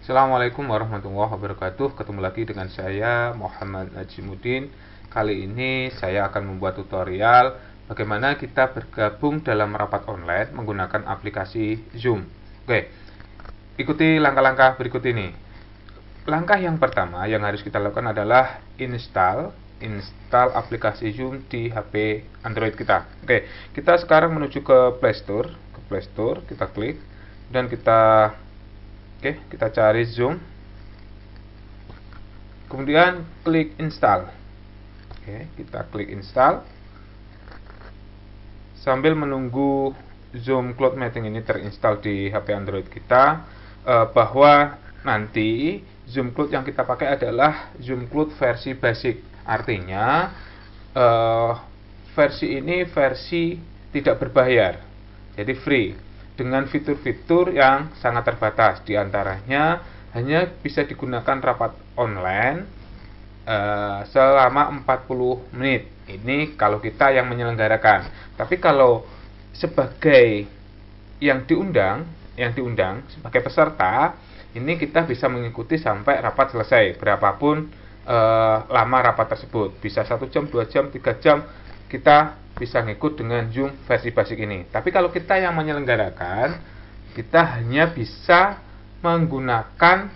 Assalamualaikum warahmatullahi wabarakatuh. Ketemu lagi dengan saya Muhammad Najimuddin. Kali ini saya akan membuat tutorial bagaimana kita bergabung dalam rapat online menggunakan aplikasi Zoom. Oke, ikuti langkah-langkah berikut ini. Langkah yang pertama yang harus kita lakukan adalah install aplikasi Zoom di HP Android kita. Oke, kita sekarang menuju ke Play Store. Kita klik dan kita cari Zoom, kemudian klik install. Kita klik install sambil menunggu Zoom Cloud Meeting ini terinstall di HP Android kita, bahwa nanti Zoom Cloud yang kita pakai adalah Zoom Cloud versi basic. Artinya versi ini versi tidak berbayar, jadi free, dengan fitur-fitur yang sangat terbatas. Di antaranya hanya bisa digunakan rapat online selama 40 menit. Ini kalau kita yang menyelenggarakan. Tapi kalau sebagai yang diundang sebagai peserta, ini kita bisa mengikuti sampai rapat selesai, berapapun lama rapat tersebut. Bisa 1 jam, 2 jam, 3 jam, kita bisa ngikut dengan Zoom versi basic ini. Tapi kalau kita yang menyelenggarakan, kita hanya bisa menggunakan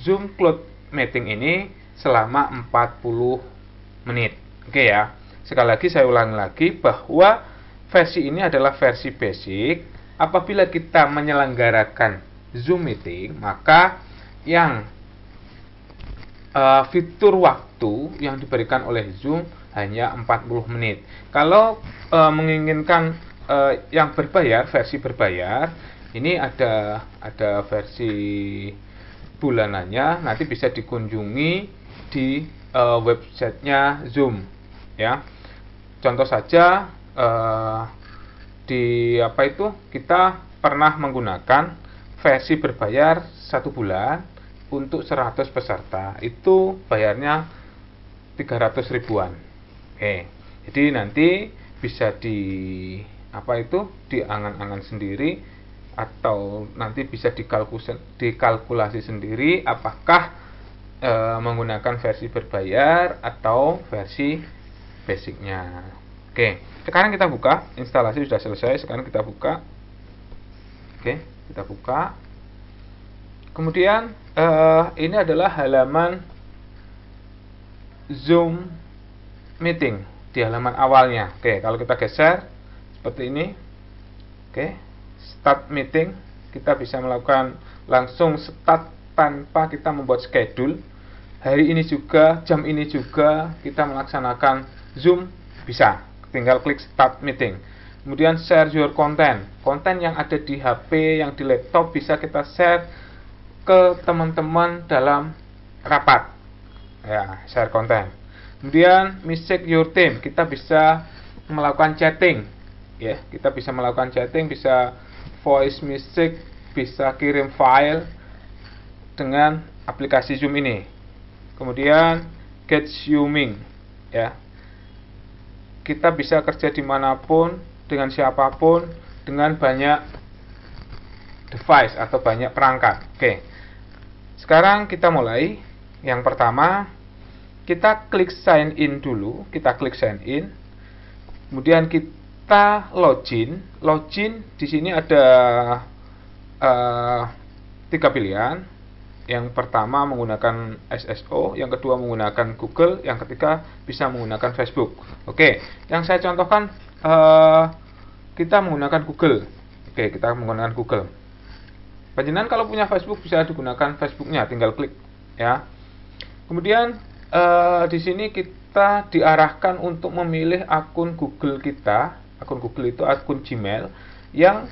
Zoom Cloud Meeting ini selama 40 menit. Oke ya. Sekali lagi saya ulangi lagi bahwa versi ini adalah versi basic. Apabila kita menyelenggarakan Zoom Meeting, maka yang fitur waktu yang diberikan oleh Zoom hanya 40 menit. Kalau menginginkan yang berbayar, versi berbayar, ini ada versi bulanannya, nanti bisa dikunjungi di websitenya Zoom ya. Contoh saja kita pernah menggunakan versi berbayar 1 bulan untuk 100 peserta, itu bayarnya 300 ribuan. Jadi nanti bisa diangan-angan sendiri, atau nanti bisa dikalkulasi sendiri apakah menggunakan versi berbayar atau versi basicnya. Sekarang kita buka, instalasi sudah selesai. Sekarang kita buka. Kita buka. Kemudian ini adalah halaman Zoom Meeting di halaman awalnya. Kalau kita geser seperti ini, start meeting, kita bisa melakukan langsung start tanpa kita membuat schedule. Hari ini juga, jam ini juga kita melaksanakan Zoom, bisa. Tinggal klik start meeting. Kemudian share your content. Konten yang ada di HP, yang di laptop bisa kita share ke teman-teman dalam rapat. Share konten. Kemudian message your team, kita bisa melakukan chatting. Kita bisa melakukan chatting, bisa voice message, bisa kirim file dengan aplikasi Zoom ini. Kemudian get zooming, kita bisa kerja dimanapun, dengan siapapun, dengan banyak device atau banyak perangkat. Sekarang kita mulai. Yang pertama, kita klik sign in dulu. Kita klik sign in. Kemudian kita login. Login di sini ada 3 pilihan. Yang pertama menggunakan SSO, yang kedua menggunakan Google, yang ketiga bisa menggunakan Facebook. Yang saya contohkan kita menggunakan Google. Kita menggunakan Google. Panjenengan kalau punya Facebook bisa digunakan Facebooknya, tinggal klik ya. Kemudian di sini kita diarahkan untuk memilih akun Google kita. Akun Google itu akun Gmail yang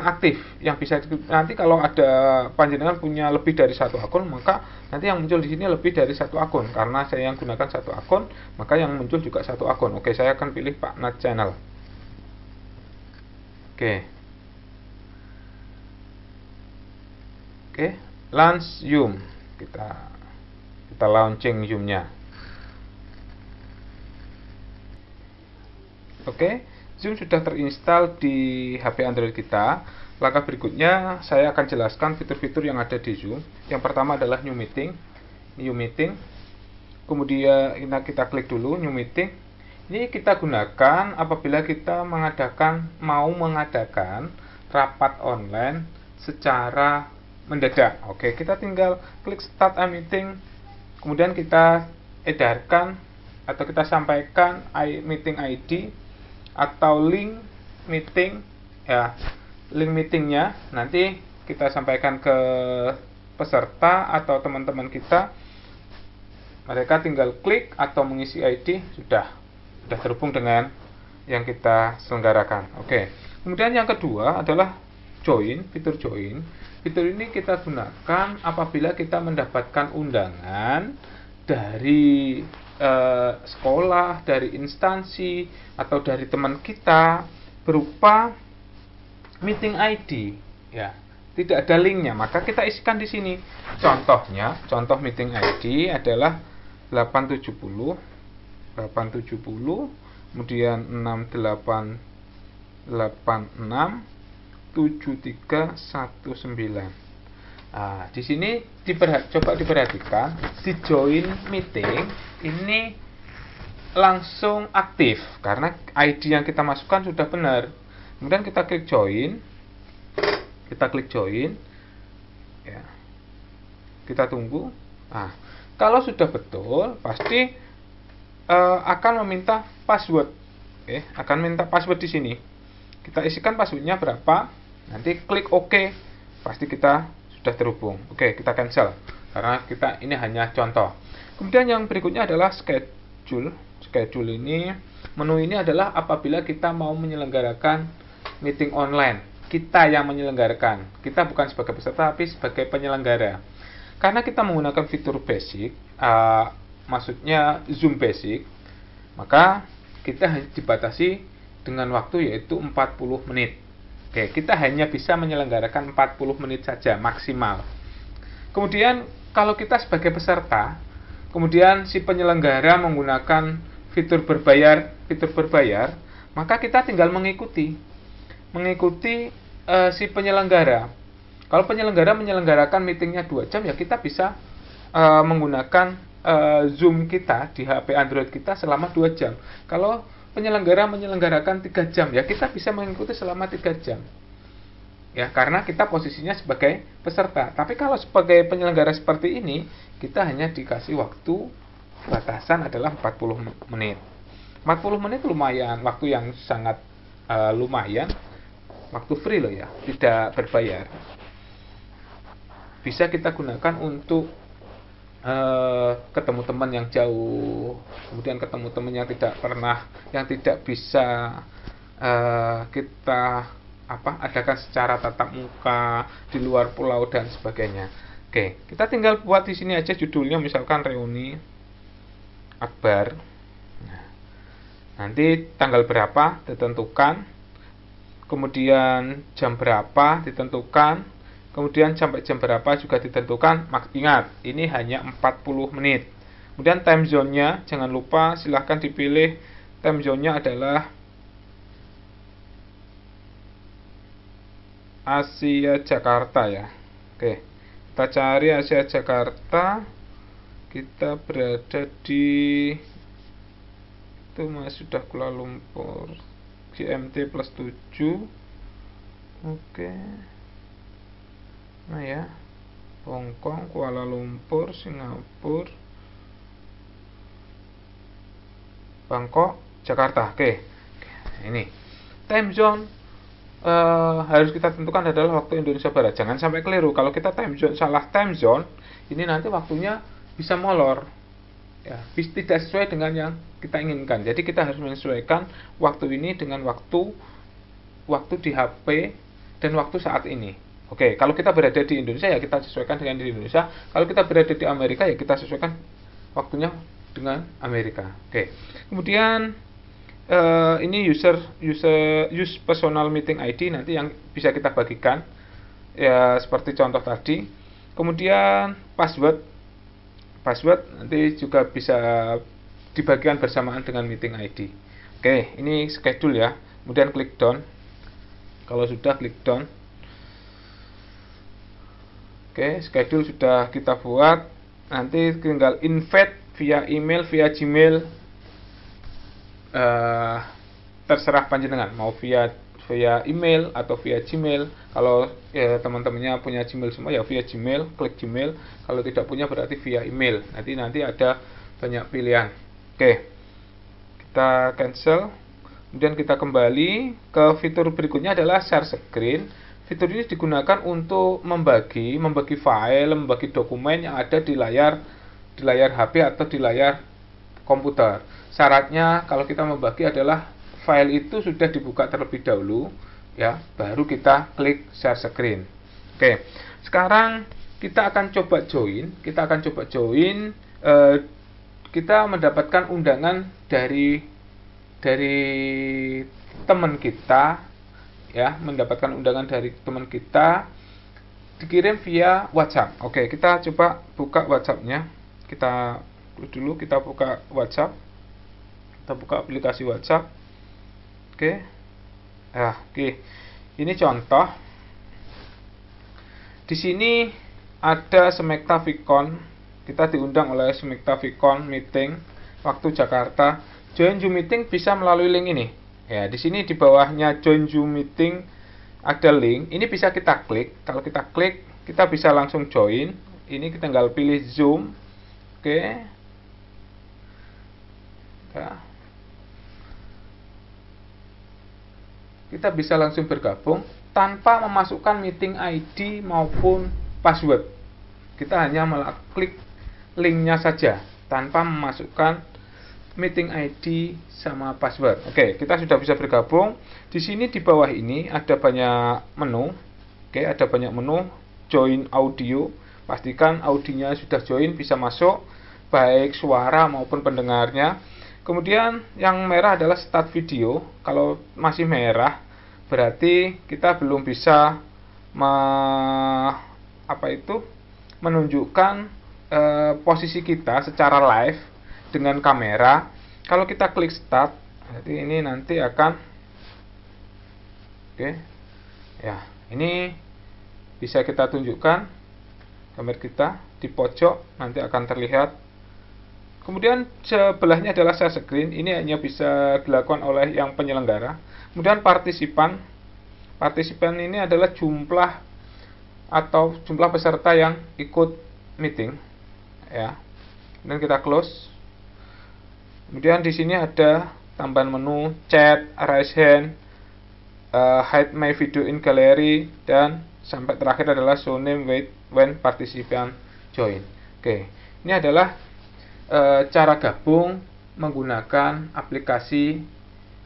aktif, yang bisa nanti kalau ada panjenengan punya lebih dari 1 akun, maka nanti yang muncul di sini lebih dari 1 akun. Karena saya yang gunakan 1 akun, maka yang muncul juga 1 akun. Saya akan pilih Pak Nat Channel. Launch Zoom. Kita launching Zoom-nya. Zoom sudah terinstall di HP Android kita. langkah berikutnya saya akan jelaskan fitur-fitur yang ada di Zoom. Yang pertama adalah New Meeting. New Meeting. Kemudian kita klik dulu New Meeting. Ini kita gunakan apabila kita mau mengadakan rapat online secara mendadak. Oke, kita tinggal klik Start a Meeting. Kemudian kita edarkan atau kita sampaikan meeting ID atau link meeting ya, link meetingnya nanti kita sampaikan ke peserta atau teman-teman kita. Mereka tinggal klik atau mengisi ID, sudah terhubung dengan yang kita selenggarakan. Oke. Kemudian yang kedua adalah join, fitur join. Fitur ini kita gunakan apabila kita mendapatkan undangan dari sekolah, dari instansi, atau dari teman kita berupa meeting ID. Ya, tidak ada linknya, maka kita isikan di sini. Contoh meeting ID adalah 870, kemudian 6886 7319. Nah, di sini coba diperhatikan di join meeting ini langsung aktif karena ID yang kita masukkan sudah benar. Kemudian kita klik join, ya. Kita tunggu. Nah, kalau sudah betul pasti akan meminta password. Oke, akan minta password di sini. Kita isikan passwordnya berapa, nanti klik OK, pasti kita sudah terhubung. Oke, kita cancel karena ini hanya contoh. Kemudian yang berikutnya adalah schedule. Schedule ini, menu ini adalah apabila kita mau menyelenggarakan meeting online. Kita yang menyelenggarakan. Kita bukan sebagai peserta tapi sebagai penyelenggara. Karena kita menggunakan fitur basic, maksudnya Zoom basic, maka kita hanya dibatasi dengan waktu yaitu 40 menit. Oke, kita hanya bisa menyelenggarakan 40 menit saja maksimal. Kemudian kalau kita sebagai peserta, kemudian si penyelenggara menggunakan fitur berbayar, maka kita tinggal mengikuti si penyelenggara. Kalau penyelenggara menyelenggarakan meetingnya 2 jam, ya kita bisa menggunakan Zoom kita di HP Android kita selama 2 jam. Kalau penyelenggara menyelenggarakan 3 jam, ya kita bisa mengikuti selama 3 jam. Ya, karena kita posisinya sebagai peserta. Tapi kalau sebagai penyelenggara seperti ini, kita hanya dikasih waktu batasan adalah 40 menit. 40 menit lumayan, waktu yang sangat lumayan. Waktu free loh ya, tidak berbayar. Bisa kita gunakan untuk ketemu teman yang jauh, kemudian ketemu teman yang tidak bisa kita adakan secara tatap muka di luar pulau dan sebagainya. Oke, kita tinggal buat di sini aja judulnya, misalkan reuni akbar. Nah, nanti tanggal berapa ditentukan, kemudian jam berapa ditentukan, kemudian sampai jam berapa juga ditentukan. Ingat, ini hanya 40 menit. Kemudian time zone-nya jangan lupa, silahkan dipilih time zone-nya adalah Asia Jakarta ya. Oke, kita cari Asia Jakarta. Kita berada di sudah Kuala Lumpur, GMT plus 7. Oke. Nah ya, Hongkong, Kuala Lumpur, Singapura, Bangkok, Jakarta. Oke. Ini time zone harus kita tentukan adalah waktu Indonesia Barat. Jangan sampai keliru. Kalau kita salah time zone, ini nanti waktunya bisa molor. Ya, tidak sesuai dengan yang kita inginkan. Jadi kita harus menyesuaikan waktu ini dengan waktu di HP dan waktu saat ini. Oke, kalau kita berada di Indonesia ya kita sesuaikan dengan di Indonesia. Kalau kita berada di Amerika ya kita sesuaikan waktunya dengan Amerika. Oke. Kemudian ini use personal meeting ID nanti yang bisa kita bagikan ya seperti contoh tadi. Kemudian password nanti juga bisa dibagikan bersamaan dengan meeting ID. Oke, ini schedule ya. Kemudian klik done. Kalau sudah klik done. Oke, schedule sudah kita buat. Nanti tinggal invite via email, via Gmail. Terserah panjenengan mau via email atau via Gmail. Kalau teman-temannya punya Gmail semua ya via Gmail, klik Gmail. Kalau tidak punya berarti via email. Nanti ada banyak pilihan. Oke, kita cancel. Kemudian kita kembali ke fitur berikutnya adalah share screen. Fitur ini digunakan untuk membagi file, membagi dokumen yang ada di layar HP atau di layar komputer. Syaratnya kalau kita membagi adalah file itu sudah dibuka terlebih dahulu, ya, baru kita klik share screen. Oke, sekarang kita akan coba join. Kita mendapatkan undangan dari teman kita, ya, mendapatkan undangan dari teman kita dikirim via WhatsApp. Oke, kita coba buka WhatsApp-nya. Kita buka WhatsApp. Kita buka aplikasi WhatsApp. Oke. Oke. Ini contoh. Di sini ada Smekta Vicon. Kita diundang oleh Smekta Vicon meeting waktu Jakarta. Join Zoom meeting bisa melalui link ini. Ya, di sini di bawahnya Join Zoom meeting ada link. Ini bisa kita klik. Kalau kita klik, kita bisa langsung join. Ini kita tinggal pilih Zoom. Oke. Ya. Kita bisa langsung bergabung tanpa memasukkan meeting ID maupun password. Kita hanya klik linknya saja tanpa memasukkan meeting ID sama password. Oke, kita sudah bisa bergabung. Di sini di bawah ini ada banyak menu. Oke, ada banyak menu. Join audio. Pastikan audionya sudah join, bisa masuk baik suara maupun pendengarnya. Kemudian yang merah adalah start video. Kalau masih merah berarti kita belum bisa menunjukkan posisi kita secara live dengan kamera. Kalau kita klik start, jadi ini nanti akan ya, ini bisa kita tunjukkan kamera kita di pojok, nanti akan terlihat. Kemudian sebelahnya adalah share screen. Ini hanya bisa dilakukan oleh yang penyelenggara. Kemudian partisipan ini adalah jumlah peserta yang ikut meeting, ya. Dan kita close. Kemudian di sini ada tambahan menu chat, raise hand, hide my video in gallery, dan sampai terakhir adalah show name when participant join. Oke, ini adalah cara gabung menggunakan aplikasi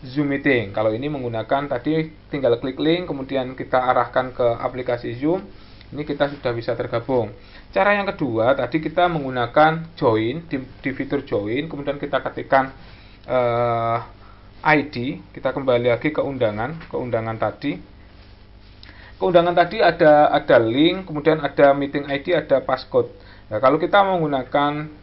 Zoom Meeting. Kalau ini menggunakan tadi tinggal klik link, kemudian kita arahkan ke aplikasi Zoom. Ini kita sudah bisa tergabung. Cara yang kedua, tadi kita menggunakan join di fitur join, kemudian kita ketikkan ID, kita kembali lagi ke undangan tadi. Keundangan tadi ada link, kemudian ada meeting ID, ada passcode. Nah, kalau kita menggunakan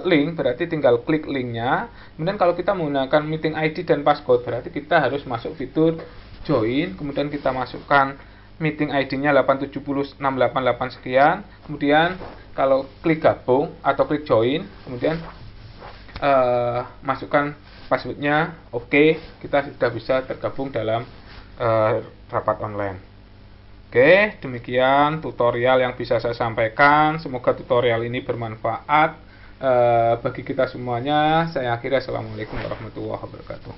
link berarti tinggal klik linknya. Kemudian kalau kita menggunakan meeting ID dan passcode berarti kita harus masuk fitur join, kemudian kita masukkan meeting ID-nya 8706888 sekian. Kemudian kalau klik gabung atau klik join, kemudian masukkan passwordnya. Oke, kita sudah bisa tergabung dalam rapat online. Oke, demikian tutorial yang bisa saya sampaikan. Semoga tutorial ini bermanfaat bagi kita semuanya. Saya akhiri. Assalamualaikum warahmatullahi wabarakatuh.